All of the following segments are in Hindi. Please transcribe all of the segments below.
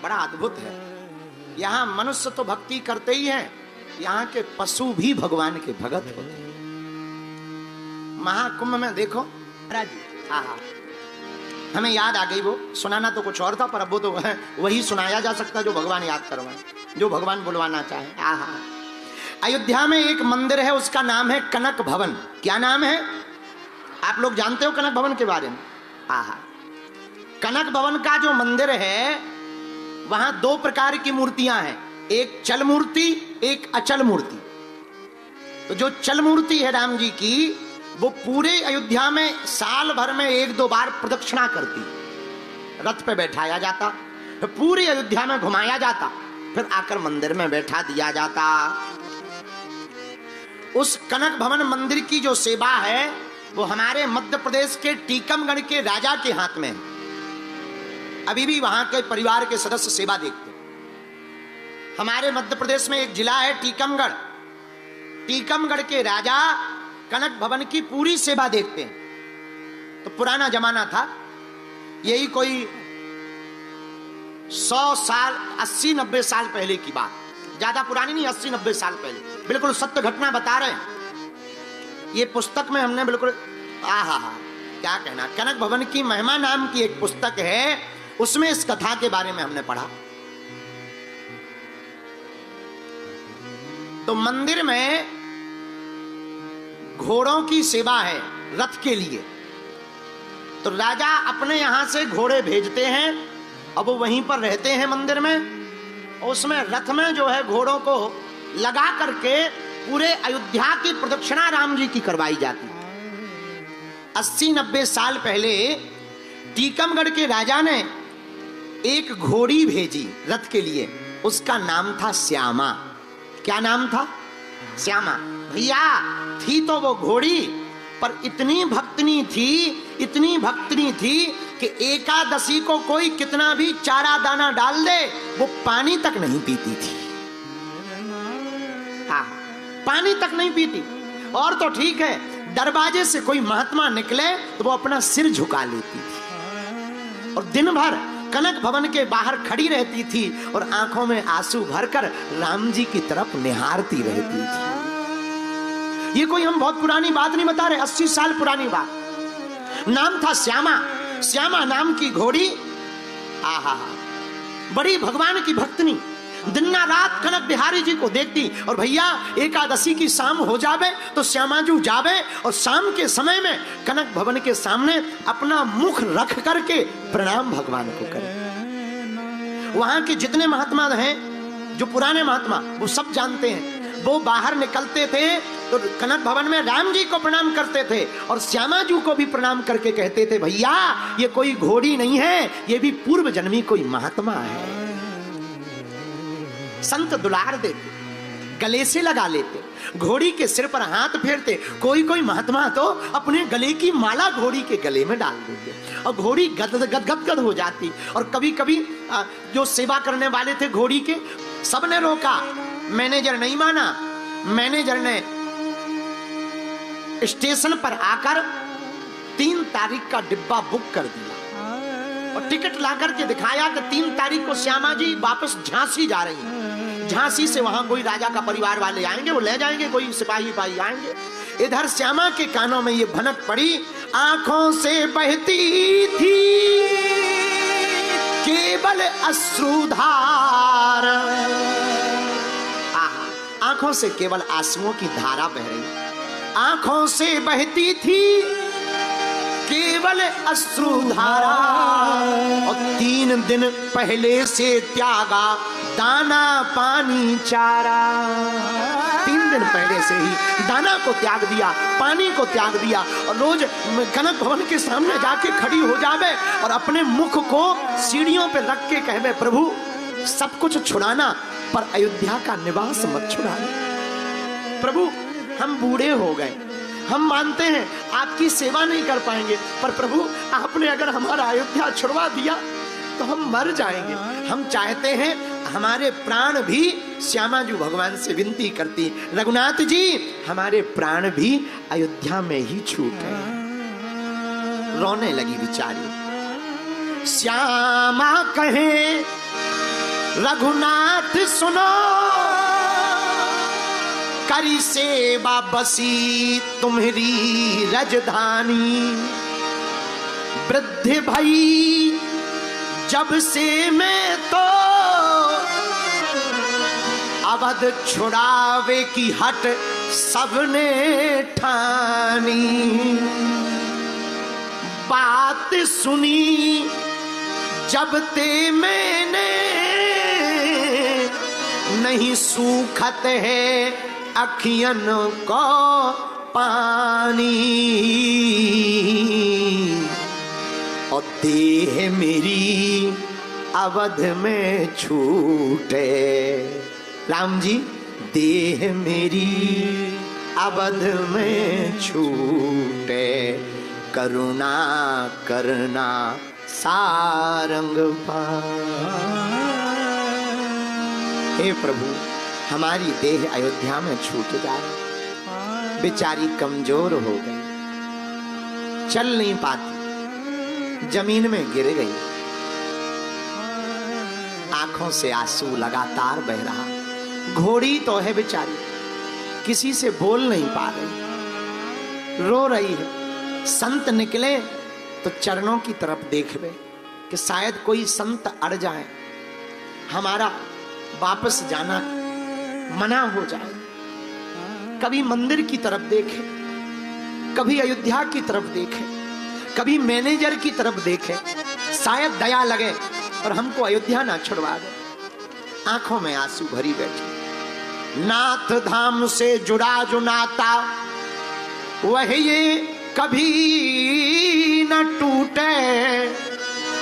बड़ा अद्भुत है। यहाँ मनुष्य तो भक्ति करते ही हैं, यहाँ के पशु भी भगवान के भगत होते हैं। महाकुंभ में देखो महाराज, हाँ, हमें याद आ गई, वो सुनाना तो कुछ और था, पर अब वो तो वही सुनाया जा सकता जो भगवान याद करवाए, जो भगवान बुलवाना चाहे। आहा, अयोध्या में एक मंदिर है, उसका नाम है कनक भवन। क्या नाम है? आप लोग जानते हो कनक भवन के बारे में? आहा, कनक भवन का जो मंदिर है, वहां दो प्रकार की मूर्तियां हैं, एक चल मूर्ति, एक अचल मूर्ति। तो जो चल मूर्ति है राम जी की, वो पूरे अयोध्या में साल भर में 1-2 बार प्रदक्षिणा करती, रथ पे बैठाया जाता, फिर पूरी अयोध्या में घुमाया जाता, फिर आकर मंदिर में बैठा दिया जाता। उस कनक भवन मंदिर की जो सेवा है, वो हमारे मध्य प्रदेश के टीकमगढ़ के राजा के हाथ में है। अभी भी वहां के परिवार के सदस्य सेवा देखते। हमारे मध्य प्रदेश में एक जिला है टीकमगढ़, टीकमगढ़ के राजा कनक भवन की पूरी सेवा देखते हैं। तो पुराना जमाना था, यही कोई 100 साल 80-90 साल पहले की बात, ज्यादा पुरानी नहीं, 80-90 साल पहले, बिल्कुल सत्य घटना बता रहे हैं। ये पुस्तक में हमने बिल्कुल आहा क्या कहना, कनक भवन की महिमा नाम की एक पुस्तक है, उसमें इस कथा के बारे में हमने पढ़ा। तो मंदिर में घोड़ों की सेवा है रथ के लिए। तो राजा अपने यहां से घोड़े भेजते हैं, अब वो वहीं पर रहते हैं मंदिर में। उसमें रथ में जो है घोड़ों को लगा करके पूरे अयोध्या की प्रदक्षिणा राम जी की करवाई जाती। 80-90 साल पहले टीकमगढ़ के राजा ने एक घोड़ी भेजी रथ के लिए, उसका नाम था श्यामा। क्या नाम था? श्यामा। भैया थी तो वो घोड़ी, पर इतनी भक्तनी थी कि एकादशी को कोई कितना भी चारा दाना डाल दे, वो पानी तक नहीं पीती थी। हाँ, पानी तक नहीं पीती। और तो ठीक है, दरवाजे से कोई महात्मा निकले तो वो अपना सिर झुका लेती थी, और दिन भर कनक भवन के बाहर खड़ी रहती थी और आंखों में आंसू भरकर राम जी की तरफ निहारती रहती थी। ये कोई हम बहुत पुरानी बात नहीं बता रहे, 80 साल पुरानी बात। नाम था श्यामा। श्यामा नाम की घोड़ी, आहा, बड़ी भगवान की भक्तनी, दिन रात कनक बिहारी जी को देखती। और भैया एकादशी की शाम हो जावे तो श्यामाजू जावे और शाम के समय में कनक भवन के सामने अपना मुख रख करके प्रणाम भगवान को करे। वहां के जितने महात्मा हैं, जो पुराने महात्मा, वो सब जानते हैं। वो बाहर निकलते थे तो कनक भवन में राम जी को प्रणाम करते थे और श्यामाजू को भी प्रणाम करके कहते थे, भैया ये कोई घोड़ी नहीं है, ये भी पूर्व जन्मी कोई महात्मा है। संत दुलार देते, गले से लगा लेते, घोड़ी के सिर पर हाथ फेरते। कोई कोई महात्मा तो अपने गले की माला घोड़ी के गले में डाल देते और घोड़ी गदगद हो जाती। और कभी कभी जो सेवा करने वाले थे घोड़ी के, सबने रोका, मैनेजर नहीं माना। मैनेजर ने स्टेशन पर आकर 3 तारीख का डिब्बा बुक कर दिया और टिकट ला करके दिखाया कि 3 तारीख को श्यामा जी वापस झांसी जा रही हैं। झांसी से वहां कोई राजा का परिवार वाले आएंगे, वो ले जाएंगे, कोई सिपाही भाई आएंगे। इधर श्यामा के कानों में ये भनक पड़ी, आंखों से बहती थी केवल अश्रुधार। आंखों से केवल आंसुओं की धारा बह रही, आंखों से बहती थी केवल अश्रुधारा। और 3 दिन पहले से त्यागा दाना पानी चारा। 3 दिन पहले से ही दाना को त्याग दिया, पानी को त्याग दिया और रोज कनक भवन के सामने जाके खड़ी हो जावे और अपने मुख को सीढ़ियों पे रख के कहवे, प्रभु सब कुछ छुड़ाना पर अयोध्या का निवास मत छुड़ाना। प्रभु हम बूढ़े हो गए, हम मानते हैं आपकी सेवा नहीं कर पाएंगे, पर प्रभु आपने अगर हमारा अयोध्या छुड़वा दिया तो हम मर जाएंगे। हम चाहते हैं हमारे प्राण भी, श्यामाजू भगवान से विनती करती, रघुनाथ जी हमारे प्राण भी अयोध्या में ही छूटे। रोने लगी बेचारी। श्यामा कहे रघुनाथ सुनो, करी सेवा बसी तुम्हारी राजधानी। वृद्ध भई जब से मैं तो, अवध छुड़ावे की हट सबने ठानी। बात सुनी जब ते मैंने, नहीं सूखत है अखियन को पानी। और देह मेरी अवध में छूटे, राम जी देह मेरी अवध में छूटे, करुणा करना सारंग पार। हे प्रभु, हमारी देह अयोध्या में छूट जाए, बेचारी कमजोर हो गई, चल नहीं पाती, जमीन में गिर गई, आंखों से आंसू लगातार बह रहा। घोड़ी तो है बेचारी, किसी से बोल नहीं पा रही, रो रही है। संत निकले तो चरणों की तरफ देखवे कि शायद कोई संत अड़ जाए, हमारा वापस जाना मना हो जाए। कभी मंदिर की तरफ देखे, कभी अयोध्या की तरफ देखे, कभी मैनेजर की तरफ देखे, शायद दया लगे और हमको अयोध्या ना छुड़वा दे। आंखों में आंसू भरी बैठी। नाथ धाम से जुड़ा जो नाता, वह ये कभी न टूटे,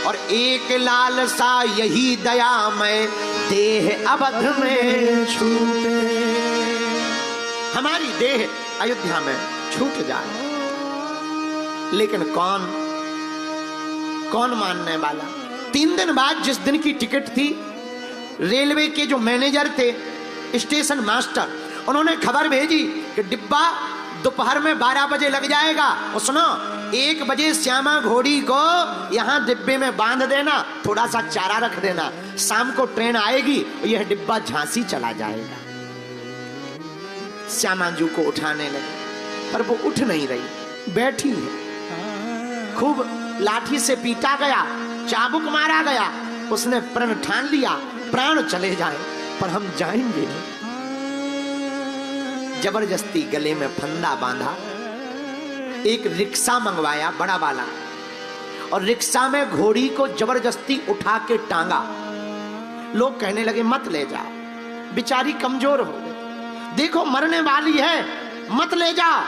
और एक लालसा यही दया में देह अवध में छूटे। हमारी देह अयोध्या में छूट जाए, लेकिन कौन मानने वाला। 3 दिन बाद जिस दिन की टिकट थी, रेलवे के जो मैनेजर थे, स्टेशन मास्टर, उन्होंने खबर भेजी कि डिब्बा दोपहर में 12 बजे लग जाएगा, और सुनो 1 बजे श्यामा घोड़ी को यहाँ डिब्बे में बांध देना, थोड़ा सा चारा रख देना, शाम को ट्रेन आएगी और यह डिब्बा झांसी चला जाएगा। श्यामा जी को उठाने लगे, पर वो उठ नहीं रही, बैठी है। खूब लाठी से पीटा गया, चाबुक मारा गया, उसने प्रण ठान लिया, प्राण चले जाए पर हम जाएंगे नहीं। जबरदस्ती गले में फंदा बांधा, एक रिक्शा मंगवाया बड़ा वाला, और रिक्शा में घोड़ी को जबरदस्ती उठा के टांगा। लोग कहने लगे मत ले जाओ, बेचारी कमजोर हो गई, देखो मरने वाली है, मत ले जाओ।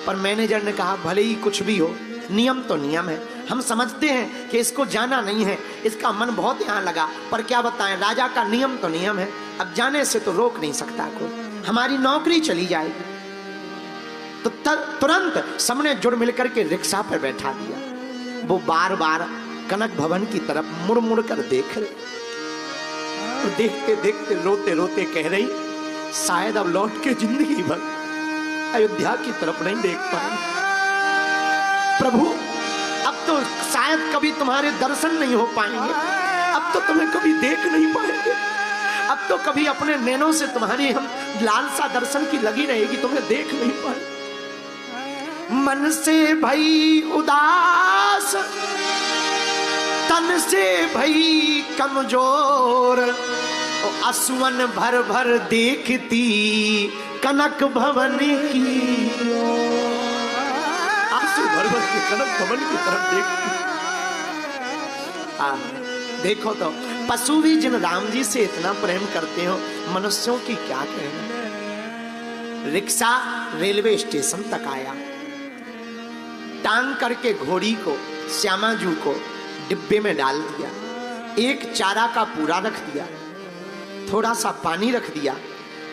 पर मैनेजर ने कहा भले ही कुछ भी हो, नियम तो नियम है, हम समझते हैं कि इसको जाना नहीं है, इसका मन बहुत यहाँ लगा, पर क्या बताएं, राजा का नियम तो नियम है, अब जाने से तो रोक नहीं सकता कोई, हमारी नौकरी चली जाएगी। तो तुरंत सबने जुड़ मिलकर के रिक्शा पर बैठा दिया। वो बार बार कनक भवन की तरफ मुड़ मुड़ कर देख रहे, तो देखते देखते रोते रोते कह रही शायद अब लौट के जिंदगी भर अयोध्या की तरफ नहीं देख पाएंगे। प्रभु अब तो शायद कभी तुम्हारे दर्शन नहीं हो पाएंगे, अब तो तुम्हें कभी देख नहीं पाएंगे, अब तो कभी अपने नैनों से तुम्हारी हम लालसा दर्शन की लगी रहेगी, तुम्हें देख नहीं पाएंगे। मन से भई उदास, तन से भई कमजोर, असुवन भर भर देखती कनक भवन की, आंसू भर भर के कनक भवन की तरफ देखती। देखो तो पशु भी जिन राम जी से इतना प्रेम करते हो, मनुष्यों की क्या कहना। रिक्शा रेलवे स्टेशन तक आया, टांग करके घोड़ी को श्यामा जू को डिब्बे में डाल दिया, एक चारा का पूरा रख दिया, थोड़ा सा पानी रख दिया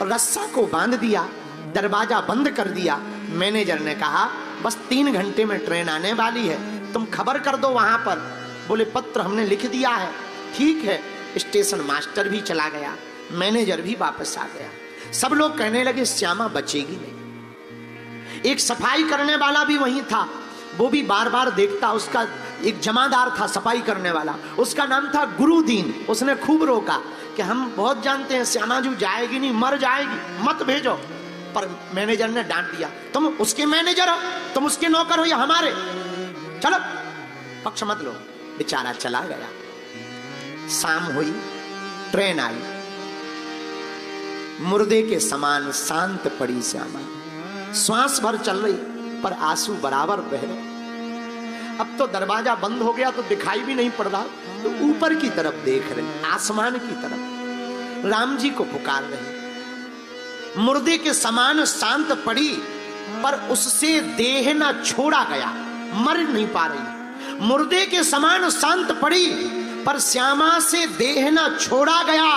और रस्सा को बांध दिया, दरवाजा बंद कर दिया। मैनेजर ने कहा बस 3 घंटे में ट्रेन आने वाली है, तुम खबर कर दो वहां पर। बोले पत्र हमने लिख दिया है। ठीक है, स्टेशन मास्टर भी चला गया, मैनेजर भी वापस आ गया। सब लोग कहने लगे श्यामा बचेगी नहीं। एक सफाई करने वाला भी वहीं था, वो भी बार बार देखता, उसका एक जमादार था सफाई करने वाला, उसका नाम था गुरुदीन। उसने खूब रोका कि हम बहुत जानते हैं श्यामाजू जाएगी नहीं, मर जाएगी, मत भेजो। पर मैनेजर ने डांट दिया, तुम उसके मैनेजर हो, तुम उसके नौकर हो या हमारे, चलो पक्ष मत लो। बेचारा चला गया। शाम हुई, ट्रेन आई, मुर्दे के समान शांत पड़ी श्यामा, श्वास भर चल रही पर आंसू बराबर बह रहे। अब तो दरवाजा बंद हो गया तो दिखाई भी नहीं पड़ रहा, तो ऊपर की तरफ देख रहे, आसमान की तरफ राम जी को पुकार रहे। मुर्दे के समान शांत पड़ी पर उससे देह न छोड़ा गया, मर नहीं पा रही। मुर्दे के समान शांत पड़ी पर श्यामा से देह न छोड़ा गया।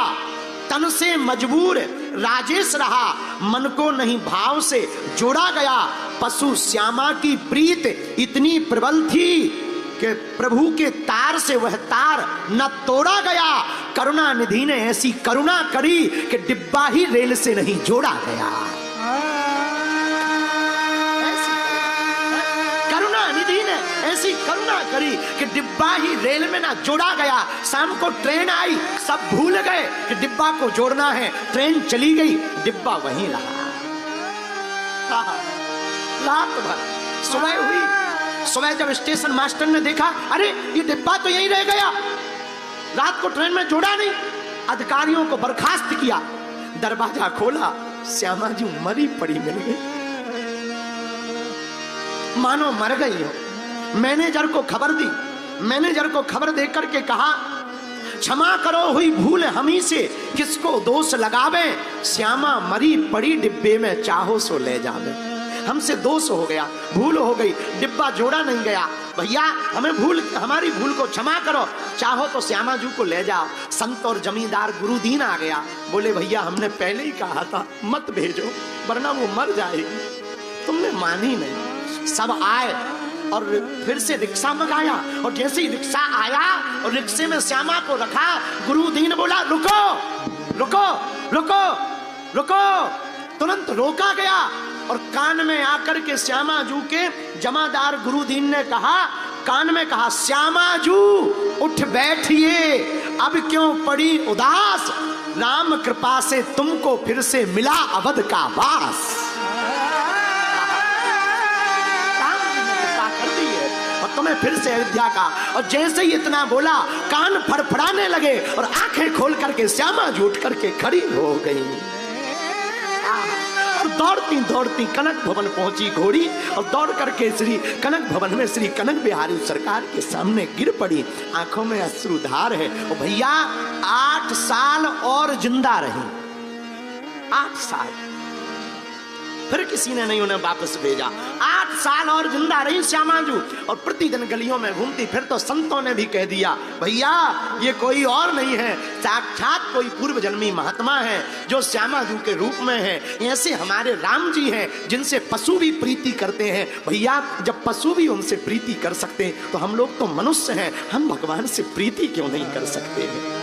तन से मजबूर राजेश रहा, मन को नहीं भाव से जोड़ा गया। पशु श्यामा की प्रीत इतनी प्रबल थी कि प्रभु के तार से वह तार न तोड़ा गया। करुणा निधि ने ऐसी करुणा करी कि डिब्बा ही रेल से नहीं जोड़ा गया। ऐसी करुणा करी कि डिब्बा ही रेल में ना जोड़ा गया। शाम को ट्रेन आई, सब भूल गए कि डिब्बा को जोड़ना है। ट्रेन चली गई, डिब्बा वहीं रहा। रात भर सुबह हुई, सुबह जब स्टेशन मास्टर ने देखा, अरे ये डिब्बा तो यहीं रह गया, रात को ट्रेन में जोड़ा नहीं। अधिकारियों को बर्खास्त किया, दरवाजा खोला, श्यामा जी मरी पड़ी मिल गई, मानो मर गई हो। मैनेजर को खबर दी, मैनेजर को खबर देकर के कहा, क्षमा करो हुई भूल हमी से, किसको दोष लगावे। श्यामा मरी पड़ी डिब्बे में, चाहो सो ले जावे। हमसे दोष हो गया, भूल हो गई, डिब्बा जोड़ा नहीं गया। भैया हमें हमारी भूल को क्षमा करो, चाहो तो श्यामा जी को ले जाओ। संत और जमींदार गुरुदीन आ गया, बोले भैया हमने पहले ही कहा था मत भेजो वरना वो मर जाएगी, तुमने मानी नहीं। सब आए और फिर से रिक्शा मंगाया, और जैसे ही रिक्शा आया और रिक्शे में श्यामा को रखा, गुरुदीन बोला रुको रुको रुको रुको। तुरंत रोका गया और कान में आकर के श्यामा जू के जमादार गुरुदीन ने कहा, कान में कहा, श्यामा जू उठ बैठिए, अब क्यों पड़ी उदास, राम कृपा से तुमको फिर से मिला अवध का वास। तुम्हें फिर से अयोध्या का। और जैसे ही इतना बोला, कान फड़फड़ाने लगे और आंखें खोल करके श्यामा जी उठ करके खड़ी हो गई। और दौड़ती दौड़ती कनक भवन पहुंची घोड़ी, और दौड़ करके श्री कनक भवन में श्री कनक बिहारी सरकार के सामने गिर पड़ी। आंखों में अश्रुधार है। और भैया 8 साल और जिंदा रही, 8 साल, फिर किसी ने नहीं उन्हें वापस भेजा। 8 साल और जिंदा रही श्यामाजू, और प्रतिदिन गलियों में घूमती। फिर तो संतों ने भी कह दिया, भैया ये कोई और नहीं है, साक्षात कोई पूर्व जन्मी महात्मा है जो श्यामाजू के रूप में है। ऐसे हमारे राम जी हैं जिनसे पशु भी प्रीति करते हैं। भैया जब पशु भी उनसे प्रीति कर सकते हैं तो हम लोग तो मनुष्य हैं, हम भगवान से प्रीति क्यों नहीं कर सकते हैं।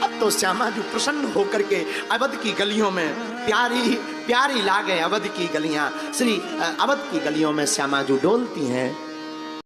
अब तो श्यामाजू प्रसन्न होकर के अवध की गलियों में प्यारी प्यारी लागे अवध की गलियां, श्री अवध की गलियों में श्यामाजू डोलती हैं।